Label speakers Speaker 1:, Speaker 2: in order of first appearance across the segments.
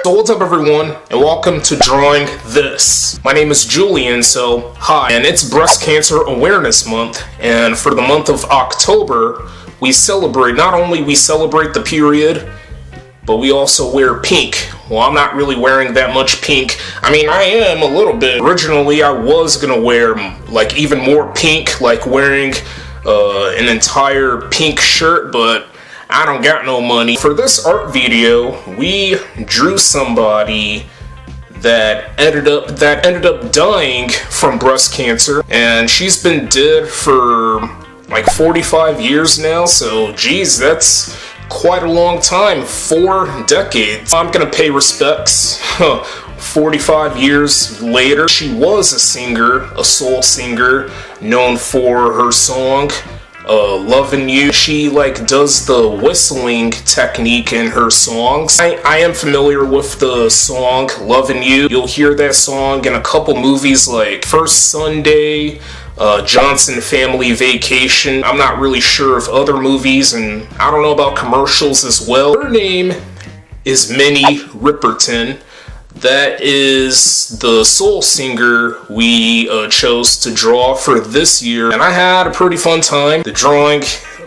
Speaker 1: So what's up everyone, and welcome to Drawing This. My name is Julian, so hi. And it's Breast Cancer Awareness Month, and for the month of October, not only we celebrate the period, but we also wear pink. Well, I'm not really wearing that much pink. I mean, I am a little bit. Originally, I was gonna wear like even more pink, like wearing an entire pink shirt, but I don't got no money. For this art video, we drew somebody that ended up dying from breast cancer, and she's been dead for like 45 years now, so geez, that's quite a long time, 4 decades. I'm gonna pay respects 45 years later. She was a singer, a soul singer, known for her song Lovin' You. She does the whistling technique in her songs. I am familiar with the song Lovin' You. You'll hear that song in a couple movies like First Sunday, Johnson Family Vacation. I'm not really sure of other movies, and I don't know about commercials as well. Her name is Minnie Riperton. That is the soul singer we chose to draw for this year, and I had a pretty fun time. The drawing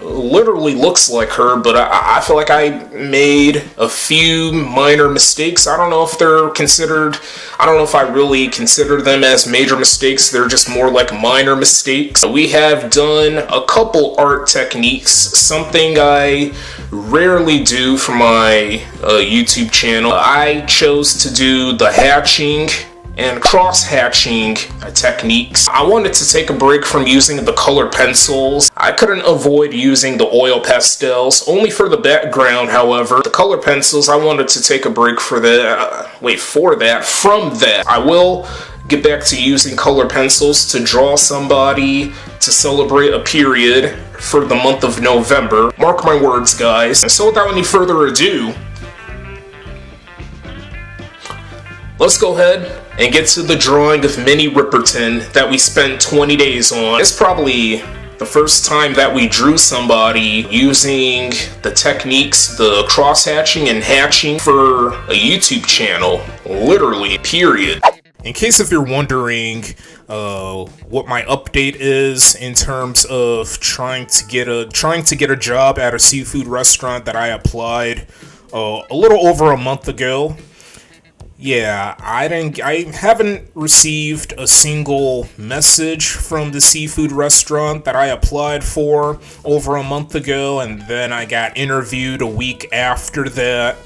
Speaker 1: literally looks like her, but I feel like I made a few minor mistakes. I don't know if I really consider them as major mistakes. They're just more like minor mistakes. We have done a couple art techniques, something I rarely do for my YouTube channel. I chose to do the hatching and cross-hatching techniques. I wanted to take a break from using the color pencils. I couldn't avoid using the oil pastels, only for the background, however. The color pencils, I wanted to take a break from that. I will get back to using color pencils to draw somebody to celebrate a period for the month of November. Mark my words, guys. And so without any further ado, let's go ahead and get to the drawing of Minnie Riperton that we spent 20 days on. It's probably the first time that we drew somebody using the techniques, the cross-hatching and hatching for a YouTube channel. Literally, period. In case if you're wondering what my update is in terms of trying to get a job at a seafood restaurant that I applied a little over a month ago. Yeah, I haven't received a single message from the seafood restaurant that I applied for over a month ago, and then I got interviewed a week after that.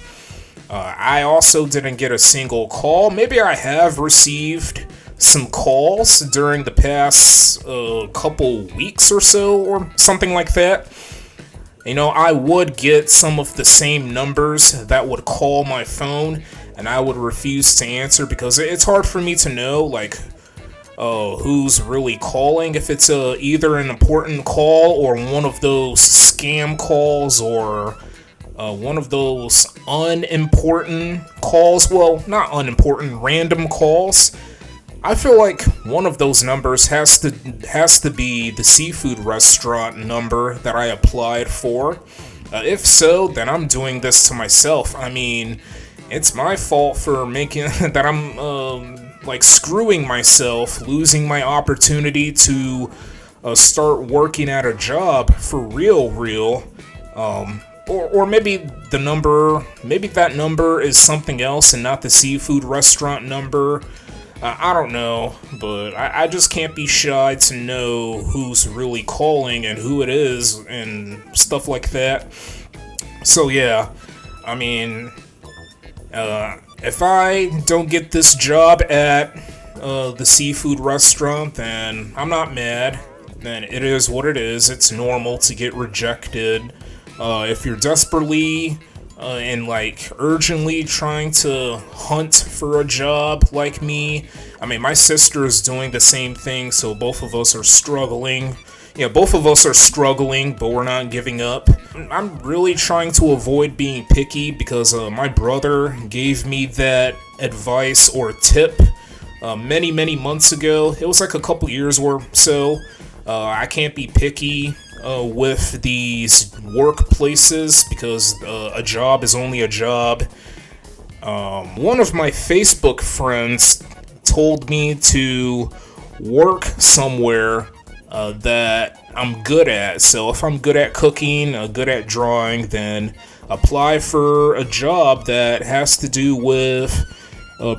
Speaker 1: I also didn't get a single call. Maybe I have received some calls during the past couple weeks or so, or something like that. You know, I would get some of the same numbers that would call my phone, and I would refuse to answer because it's hard for me to know, who's really calling, if it's either an important call or one of those scam calls or one of those unimportant calls. Well, not unimportant, random calls. I feel like one of those numbers has to be the seafood restaurant number that I applied for. If so, then I'm doing this to myself. I mean, it's my fault for making that I'm screwing myself, losing my opportunity to start working at a job for real. Or maybe that number is something else and not the seafood restaurant number. I don't know, but I just can't be shy to know who's really calling and who it is and stuff like that. So yeah, I mean, if I don't get this job at the seafood restaurant, then I'm not mad. Then it is what it is. It's normal to get rejected. If you're desperately and urgently trying to hunt for a job like me, I mean, my sister is doing the same thing, so both of us are struggling. Yeah, both of us are struggling, but we're not giving up. I'm really trying to avoid being picky because my brother gave me that advice or tip many months ago. It was like a couple years or so. I can't be picky with these workplaces because a job is only a job. One of my Facebook friends told me to work somewhere that I'm good at. So if I'm good at cooking, good at drawing, then apply for a job that has to do with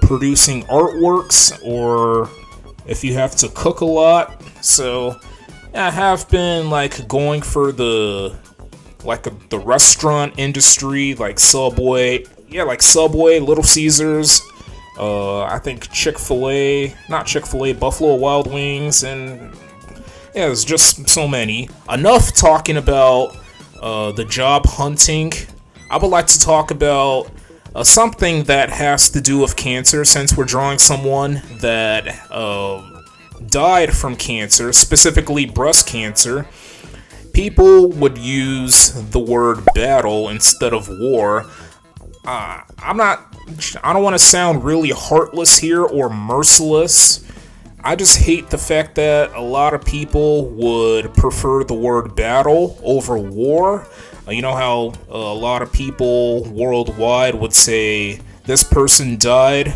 Speaker 1: producing artworks, or if you have to cook a lot. So I have been like going for the restaurant industry, like Subway, Little Caesars, I think Chick-fil-A, Buffalo Wild Wings, and yeah, there's just so many. Enough talking about the job hunting. I would like to talk about something that has to do with cancer, since we're drawing someone that died from cancer, specifically breast cancer. People would use the word battle instead of war. I don't want to sound really heartless here or merciless. I just hate the fact that a lot of people would prefer the word battle over war. You know how a lot of people worldwide would say this person died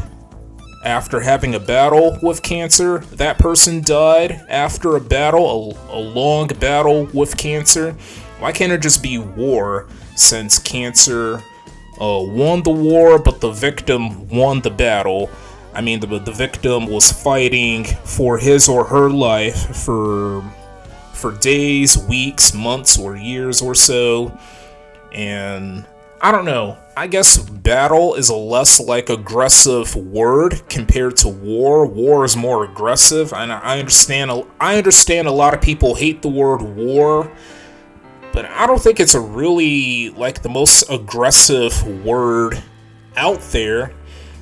Speaker 1: after having a battle with cancer. That person died after a battle, a long battle with cancer. Why can't it just be war, since cancer won the war, but the victim won the battle? I mean, the victim was fighting for his or her life for days, weeks, months, or years or so. And I don't know. I guess battle is a less aggressive word compared to war. War is more aggressive, and I understand a lot of people hate the word war, but I don't think it's a really the most aggressive word out there.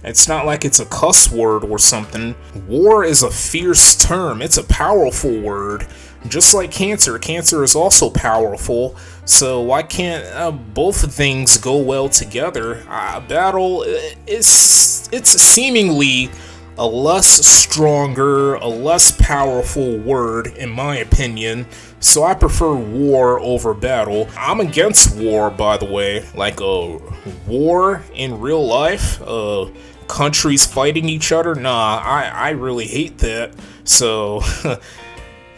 Speaker 1: It's not like it's a cuss word or something. War is a fierce term. It's a powerful word. Just like cancer. Cancer is also powerful. So why can't both things go well together? Battle it's seemingly a less stronger, a less powerful word in my opinion. So I prefer war over battle. I'm against war, by the way. War in real life, countries fighting each other. Nah, I really hate that. So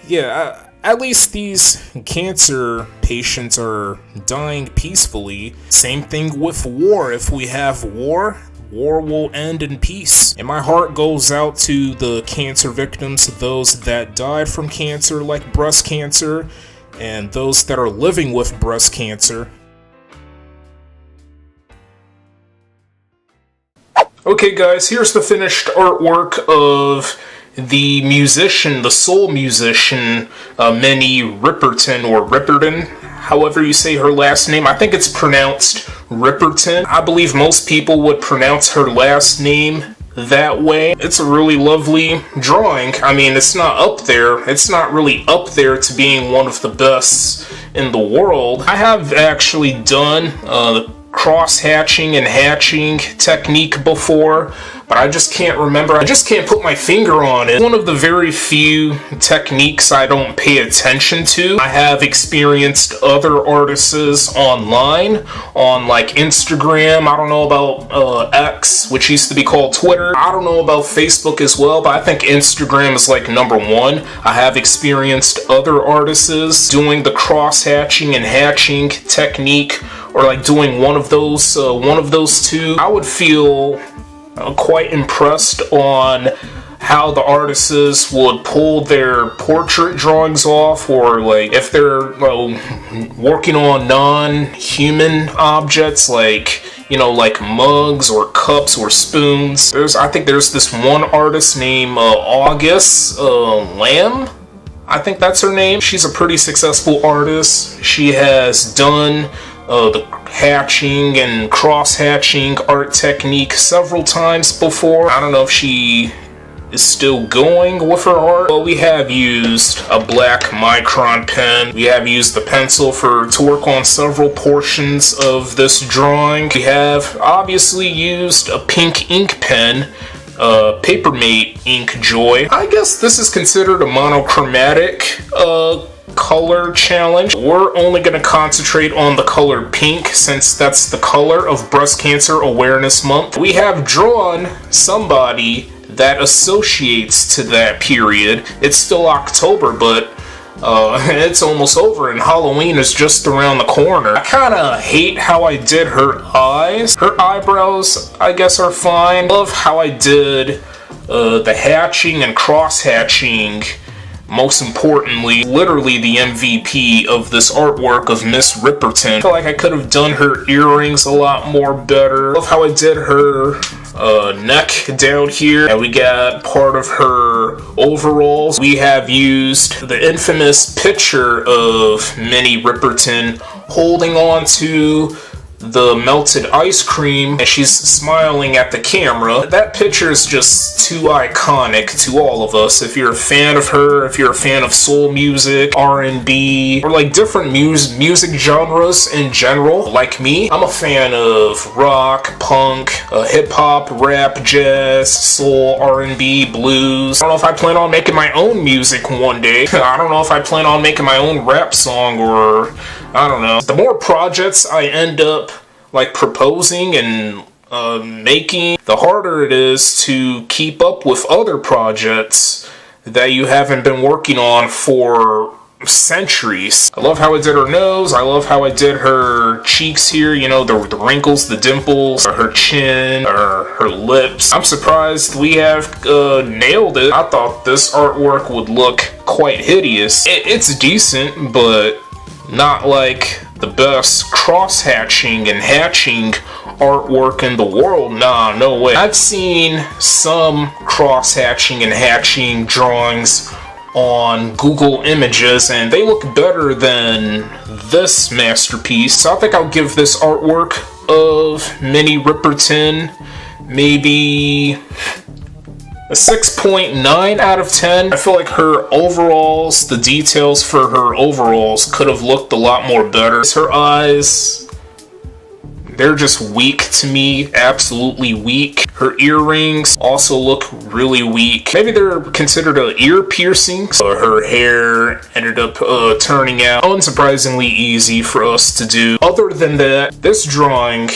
Speaker 1: yeah, at least these cancer patients are dying peacefully. Same thing with war. If we have war will end in peace. And my heart goes out to the cancer victims, those that died from cancer, like breast cancer, and those that are living with breast cancer. Okay guys, here's the finished artwork of the soul musician, Minnie Riperton, or Ripperton, however you say her last name. I think it's pronounced Ripperton. I believe most people would pronounce her last name that way. It's a really lovely drawing. I mean, it's not really up there to being one of the best in the world. I have actually done the cross-hatching and hatching technique before, but I just can't remember. I just can't put my finger on it. One of the very few techniques I don't pay attention to. I have experienced other artists online, on Instagram. I don't know about X, which used to be called Twitter. I don't know about Facebook as well, but I think Instagram is number one. I have experienced other artists doing the cross-hatching and hatching technique, or doing one of those two. I would feel quite impressed on how the artists would pull their portrait drawings off, or if they're working on non-human objects like mugs or cups or spoons. I think there's this one artist named August Lamb. I think that's her name. She's a pretty successful artist. She has done the hatching and cross-hatching art technique several times before. I don't know if she is still going with her art, but we have used a black Micron pen. We have used the pencil to work on several portions of this drawing. We have obviously used a pink ink pen, Papermate Ink Joy. I guess this is considered a monochromatic color challenge. We're only going to concentrate on the color pink since that's the color of Breast Cancer Awareness Month. We have drawn somebody that associates to that period. It's still October, but it's almost over and Halloween is just around the corner. I kind of hate how I did her eyes. Her eyebrows, I guess, are fine. I love how I did the hatching and cross-hatching. Most importantly, literally the MVP of this artwork of Miss Ripperton. I feel like I could have done her earrings a lot more better. I love how I did her neck down here. And we got part of her overalls. We have used the infamous picture of Minnie Ripperton holding on to the melted ice cream, and she's smiling at the camera. That picture is just too iconic to all of us. If you're a fan of her, if you're a fan of soul music, R&B, or like different music genres in general, like me, I'm a fan of rock, punk, hip-hop, rap, jazz, soul, R&B, blues. I don't know if I plan on making my own music one day. I don't know if I plan on making my own rap song, or I don't know. The more projects I end up like proposing and making, the harder it is to keep up with other projects that you haven't been working on for centuries. I love how I did her nose. I love how I did her cheeks here, you know, the wrinkles, the dimples, or her chin, or her lips. I'm surprised we have nailed it. I thought this artwork would look quite hideous. It's decent, but not like the best cross-hatching and hatching artwork in the world. Nah, no way. I've seen some cross-hatching and hatching drawings on Google Images, and they look better than this masterpiece. So I think I'll give this artwork of Minnie Ripperton maybe a 6.9 out of 10. I feel like her overalls, the details for her overalls could have looked a lot more better. Her eyes, they're just weak to me, absolutely weak. Her earrings also look really weak. Maybe they're considered an ear piercing. Her hair ended up turning out unsurprisingly easy for us to do. Other than that, this drawing,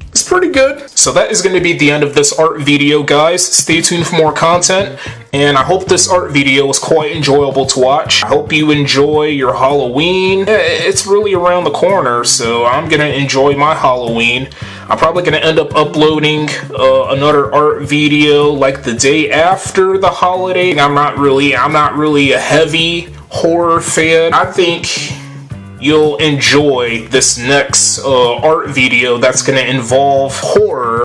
Speaker 1: it's pretty good. So that is going to be the end of this art video, guys. Stay tuned for more content, and I hope this art video was quite enjoyable to watch. I hope you enjoy your Halloween. It's really around the corner, so I'm going to enjoy my Halloween. I'm probably going to end up uploading another art video like the day after the holiday. I'm not really a heavy horror fan. I think you'll enjoy this next art video that's going to involve horror